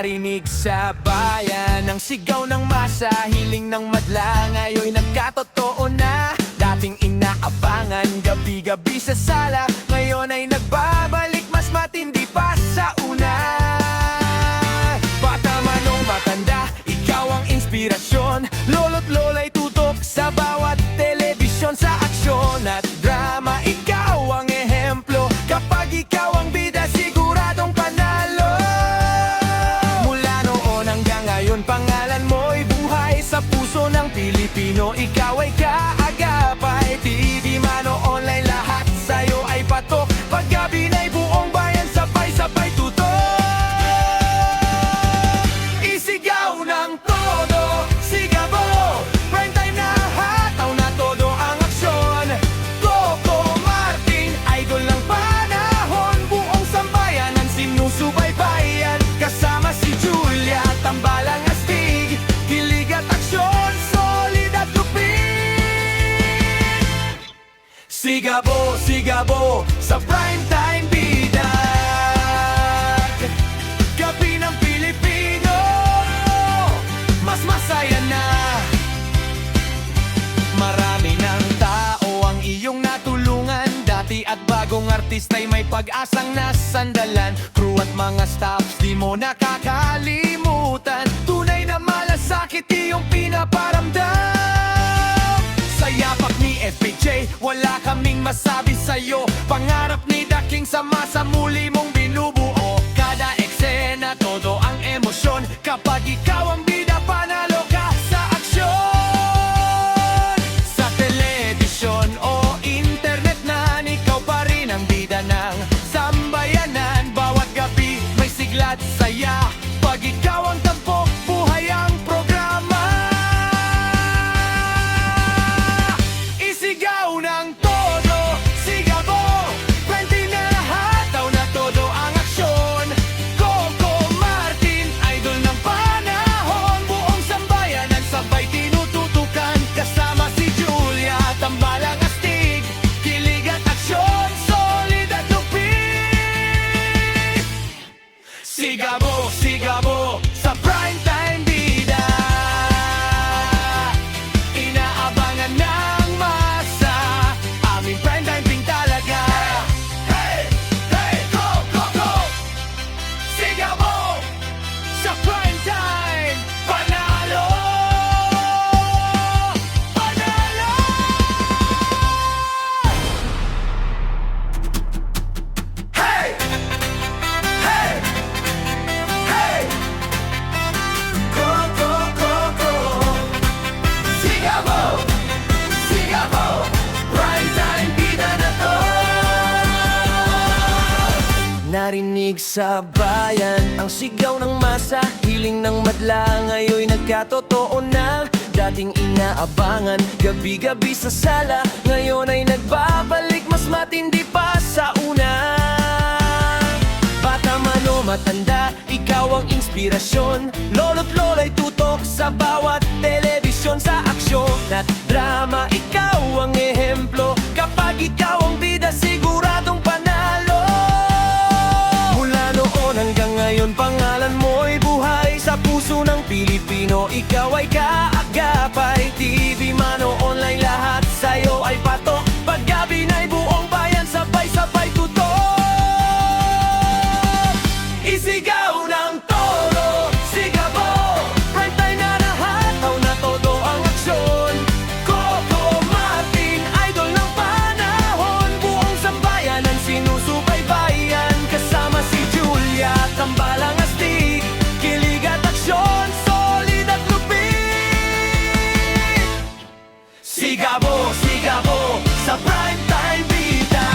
Narinig sa bayan ang sigaw ng masa, hiling ng madla ngayon'y nagkatotoo na. Dating inaabangan gabi-gabi sa sala, ngayon ay nagbabalik mas matindi pa sa una. Bata man o matanda, ikaw ang inspirasyon. Lolo't lola'y tutok sa bawat telebisyon. Sa aksyon at drama, ikaw ang ehemplo. Kapag ikaw ang bida, siguradong panalo. Mula noon hanggang ngayon, pangalan mo'y buhay sa puso ng Pilipino. Ikaw ay kaagapay, TV man o online, lahat sa'yo ay patok. Paggabi na'y buong bayan, sabay-sabay tutok. Isigaw ng todo, sigabo, prime time na hataw na todo ang aksyon. Coco Martin, idol ng panahon, buong sambayanan sinusubaybayan. Kasama si Julia, tambalang astig, kilig at aksyon, solid at lupit. Sigabo, sigabo, sa prime time bidag. Gabi ng Pilipino, mas masaya na. Marami ng tao ang iyong natulungan. Dati at bagong artista'y may pag-asang nasandalan. Crew at mga staffs di mo nakakalimutan. Tunay na malasakit iyong pinaparamdam. Sa yapak ni FPJ, wala kaming masabi sa'yo. Pangarap ni The King sa masa, muli mong binubuo. Kada eksena, todo ang emosyon. Kapag ikaw ang bida, panalo ka sa aksyon. Sa telebisyon o internet na, ikaw pa rin ang bida ng sambayanan. Bawat gabi may sigla't saya. Pag ikaw ang tampok, buhay ang programa. Isigaw ng todo, sigabo, prime na hataw na todo ang aksyon. Coco Martin, idol ng panahon, buong sambayanan sabay tinututukan. Kasama si Julia, tambalang astig, kilig at aksyon, solid at lupit. Sigabo, sigabo, sa prime time bida. Inaabangan ng masa, aming prime time ping talaga. Hey, hey, go, go, go. Sigabo, sa prime time, panalo, panalo. Hey, hey, hey. Go, go, go, go. Sigabo, sigabo, prime time bida na to. Narinig sa bayan ang sigaw ng masa, hiling ng madla ngayon'y nagkatotoo na. Dating inaabangan gabi-gabi sa sala, ngayon ay nagbabalik mas matindi pa sa una. Bata man o matanda, ikaw ang inspirasyon. Lolo't lola'y tutok sa bawat telebisyon. Sa aksyon at drama, ikaw ang ehemplo. Kapag ikaw ang bida, siguradong panalo. Mula noon hanggang ngayon, pangalan mo'y buhay sa puso ng Pilipino. Ikaw ay kaagapay, TV man o online, lahat sa'yo ay patok. Paggabi na'y buong bayan, sabay-sabay tutok. Isigaw ng todo, sigabo, prime time na nahataw na todo ang aksyon. Coco Martin, idol ng panahon, buong sambayanan sinusubaybayan. Kasama si Julia, tambalang astig, kilig at aksyon, solid at lupit. Sigabo, sigabo, sa prime time bida.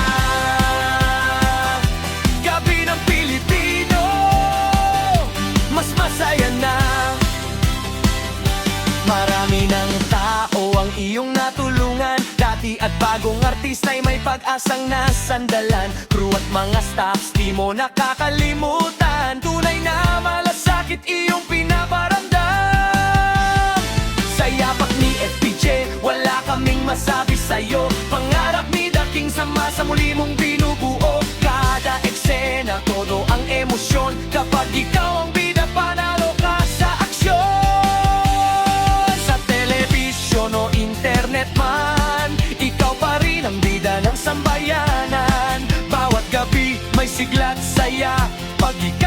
Gabi ng Pilipino, mas masaya na. Marami ng tao ang iyong natulungan. Dati at bagong artista'y may pag-asang nasandalan. Crew at mga staffs di mo nakakalimutan. Tunay na malasakit iyong pinaparamdam. Sa yapak ni FPJ, wala kaming masabi sa'yo. Pangarap ni The King sa masa, muli mong binubuo. Kada eksena, todo ang emosyon. Kapag ikaw ang bida, panalo. sigla't saya. Pag ikaw